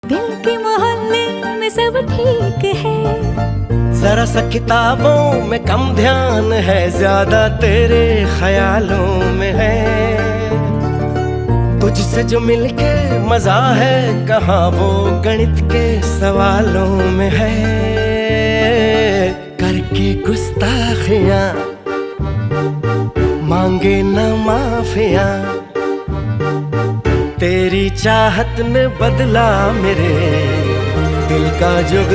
दिल के मोहल्ले में सब ठीक है, जरा सा किताबों में कम ध्यान है, ज्यादा तेरे ख्यालों में है। तुझसे जो मिलके मजा है, कहाँ वो गणित के सवालों में है। करके गुस्ताखियां मांगे न माफियां, तेरी चाहत ने बदला मेरे दिल का जुग